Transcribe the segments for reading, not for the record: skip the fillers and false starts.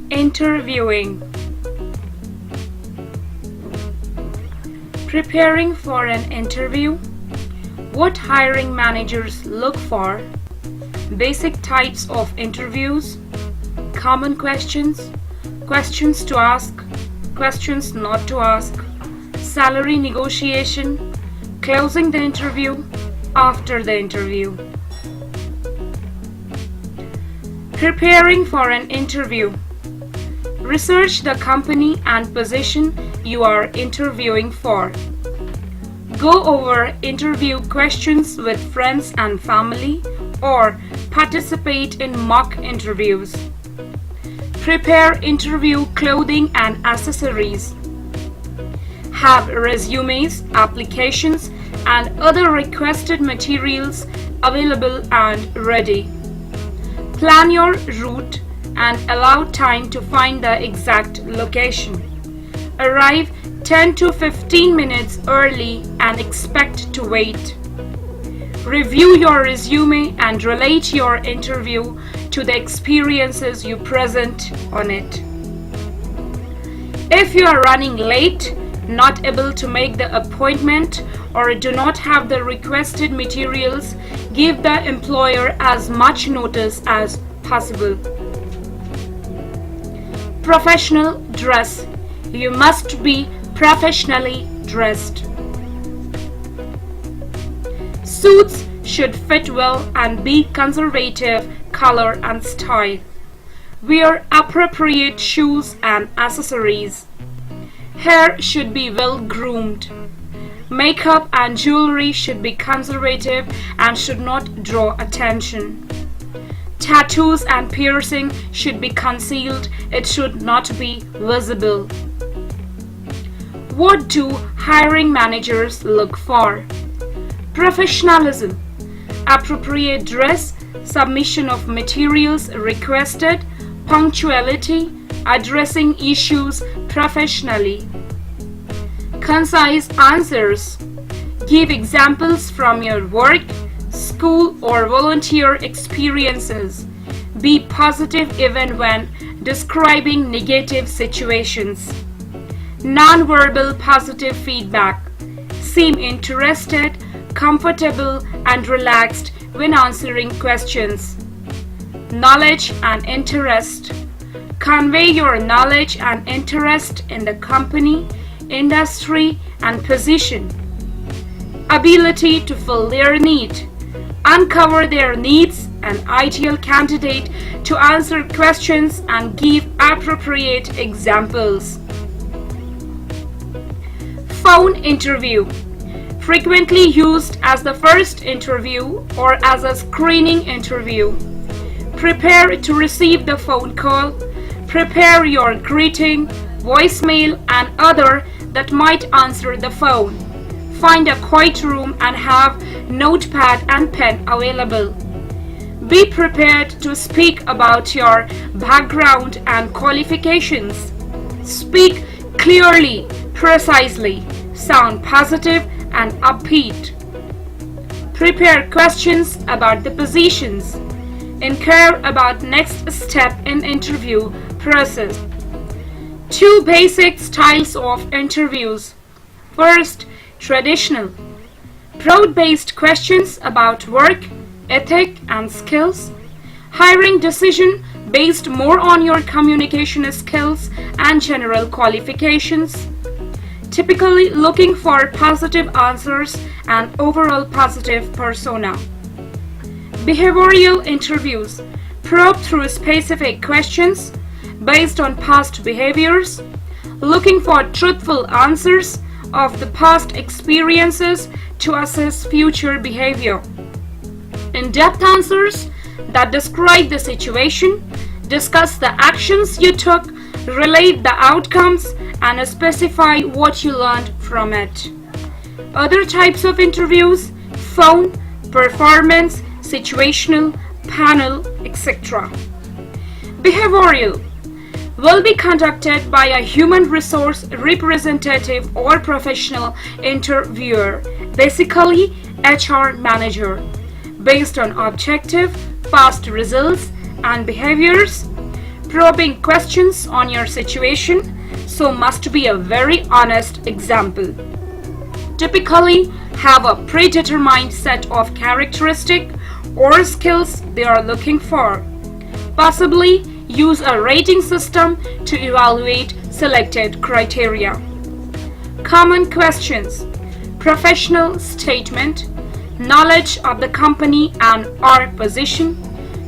Interviewing. Preparing for an interview. What hiring managers look for. Basic types of interviews. Common questions. Questions to ask. Questions not to ask. Salary negotiation. Closing the interview. After the interview. Preparing for an interview. Research the company and position you are interviewing for. Go over interview questions with friends and family or participate in mock interviews. Prepare interview clothing and accessories. Have resumes, applications, and other requested materials available and ready. Plan your route and allow time to find the exact location. Arrive 10 to 15 minutes early and expect to wait. Review your resume and relate your interview to the experiences you present on it. If you are running late, not able to make the appointment, or do not have the requested materials, give the employer as much notice as possible. Professional dress. You must be professionally dressed. Suits should fit well and be conservative color and style. Wear appropriate shoes and accessories. Hair should be well groomed. Makeup and jewelry should be conservative and should not draw attention. Tattoos and piercing should be concealed. It should not be visible. What do hiring managers look for? Professionalism, appropriate dress, submission of materials requested, punctuality, addressing issues professionally. Concise answers. Give examples from your work, school, or volunteer experiences. Be positive even when describing negative situations. Nonverbal positive feedback. Seem interested, comfortable, and relaxed when answering questions. Knowledge and interest. Convey your knowledge and interest in the company, industry, and position. Ability to fill their need. Uncover their needs, an ideal candidate to answer questions and give appropriate examples. Phone interview. Frequently used as the first interview or as a screening interview. Prepare to receive the phone call. Prepare your greeting, voicemail, and other that might answer the phone. Find a quiet room and have notepad and pen available. Be prepared to speak about your background and qualifications. Speak clearly, precisely, sound positive and upbeat. Prepare questions about the positions. Inquire about next step in interview process. 2 basic styles of interviews. First, traditional. Broad-based questions about work, ethic, and skills. Hiring decision based more on your communication skills and general qualifications. Typically looking for positive answers and overall positive persona. Behavioral interviews. Probe through specific questions based on past behaviors, looking for truthful answers of the past experiences to assess future behavior. In-depth answers that describe the situation, discuss the actions you took, relate the outcomes, and specify what you learned from it. Other types of interviews: phone, performance, situational, panel, etc. Behavioral will be conducted by a human resource representative or professional interviewer, basically HR manager, based on objective, past results and behaviors, probing questions on your situation, so must be a very honest example. Typically have a predetermined set of characteristics or skills they are looking for. Possibly use a rating system to evaluate selected criteria. Common questions: professional statement, knowledge of the company and or position,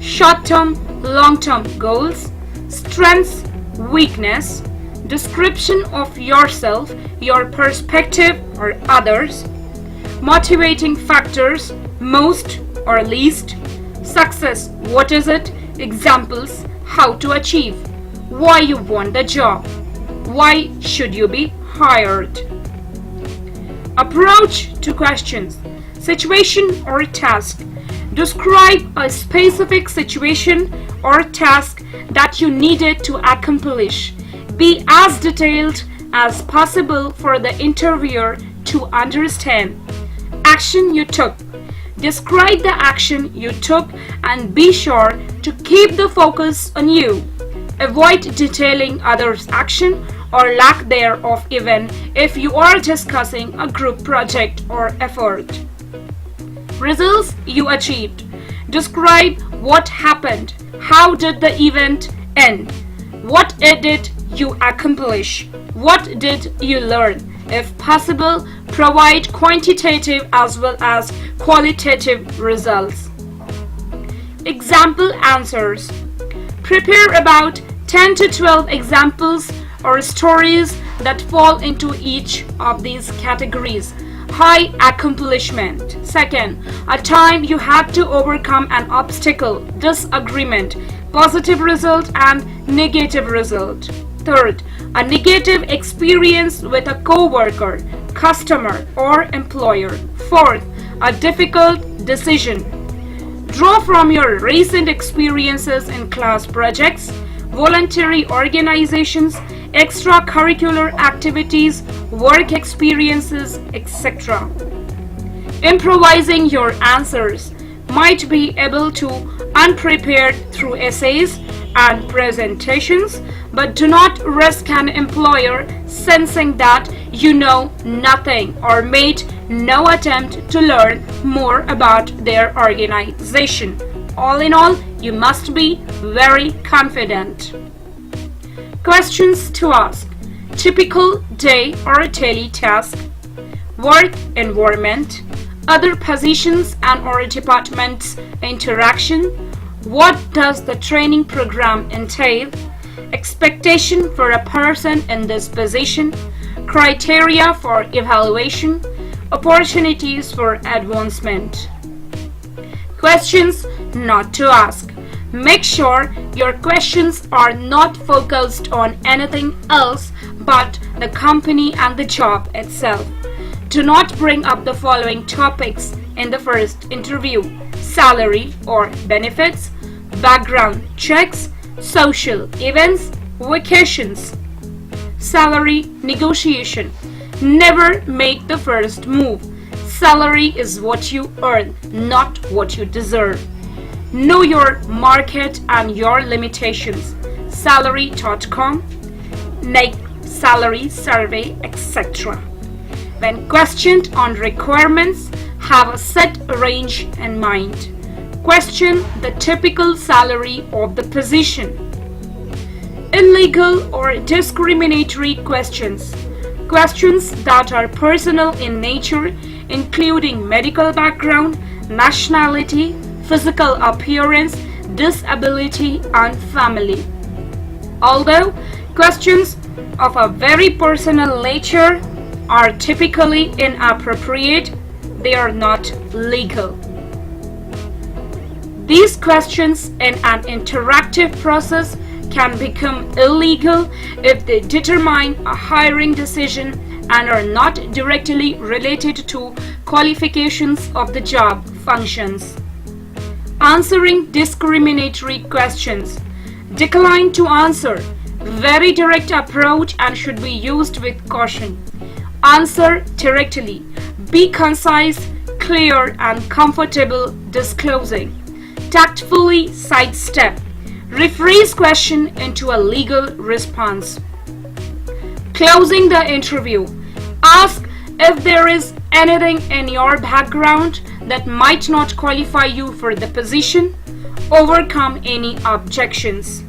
short-term, long-term goals, strengths, weakness, description of yourself, your perspective or others, motivating factors, most or least, success, what is it, examples, how to achieve, why you want the job, why should you be hired. Approach to questions: situation or task. Describe a specific situation or task that you needed to accomplish. Be as detailed as possible for the interviewer to understand. Action you took. Describe the action you took and be sure to keep the focus on you. Avoid detailing others' action or lack thereof even if you are discussing a group project or effort. Results you achieved. Describe what happened. How did the event end? What did you accomplish? What did you learn? If possible, provide quantitative as well as qualitative results. Example answers. Prepare about 10 to 12 examples or stories that fall into each of these categories. High accomplishment. Second, a time you had to overcome an obstacle, disagreement, positive result and negative result. Third, a negative experience with a co-worker, customer or employer. Fourth, a difficult decision. Draw from your recent experiences in class projects, voluntary organizations, extracurricular activities, work experiences, etc. Improvising your answers. Might be able to unprepared through essays and presentations, but do not risk an employer sensing that you know nothing or made no attempt to learn more about their organization. All in all, you must be very confident. Questions to ask: typical day or daily task, work environment, other positions and or departments interaction, what does the training program entail, expectation for a person in this position, criteria for evaluation, opportunities for advancement. Questions not to ask. Make sure your questions are not focused on anything else but the company and the job itself. Do not bring up the following topics in the first interview: salary or benefits, background checks, social events, vacations. Salary negotiation. Never make the first move. Salary is what you earn, not what you deserve. Know your market and your limitations. Salary.com, NAIC salary survey, etc. When questioned on requirements, have a set range in mind. Question the typical salary of the position. Illegal or discriminatory questions. Questions that are personal in nature, including medical background, nationality, physical appearance, disability, and family. Although questions of a very personal nature are typically inappropriate, they are not legal. These questions in an interactive process can become illegal if they determine a hiring decision and are not directly related to qualifications of the job functions. Answering discriminatory questions. Decline to answer. Very direct approach and should be used with caution. Answer directly. Be concise, clear, and comfortable disclosing. Tactfully sidestep. Rephrase question into a legal response. Closing the interview. Ask if there is anything in your background that might not qualify you for the position. Overcome any objections.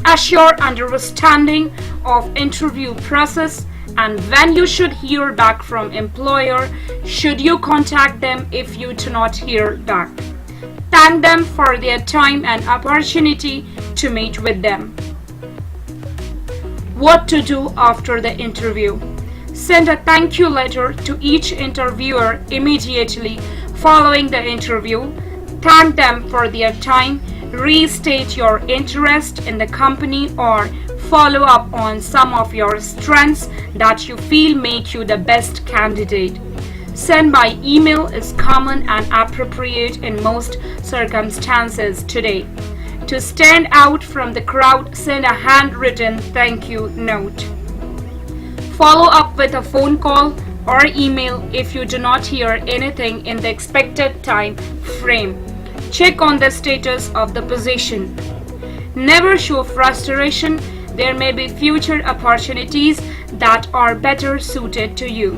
Assure understanding of interview process and when you should hear back from employer, should you contact them if you do not hear back. Thank them for their time and opportunity to meet with them. What to do after the interview. Send a thank you letter to each interviewer immediately following the interview. Thank them for their time, restate your interest in the company, or follow up on some of your strengths that you feel make you the best candidate. Send by email is common and appropriate in most circumstances today. To stand out from the crowd, send a handwritten thank you note. Follow up with a phone call or email if you do not hear anything in the expected time frame. Check on the status of the position. Never show frustration. There may be future opportunities that are better suited to you.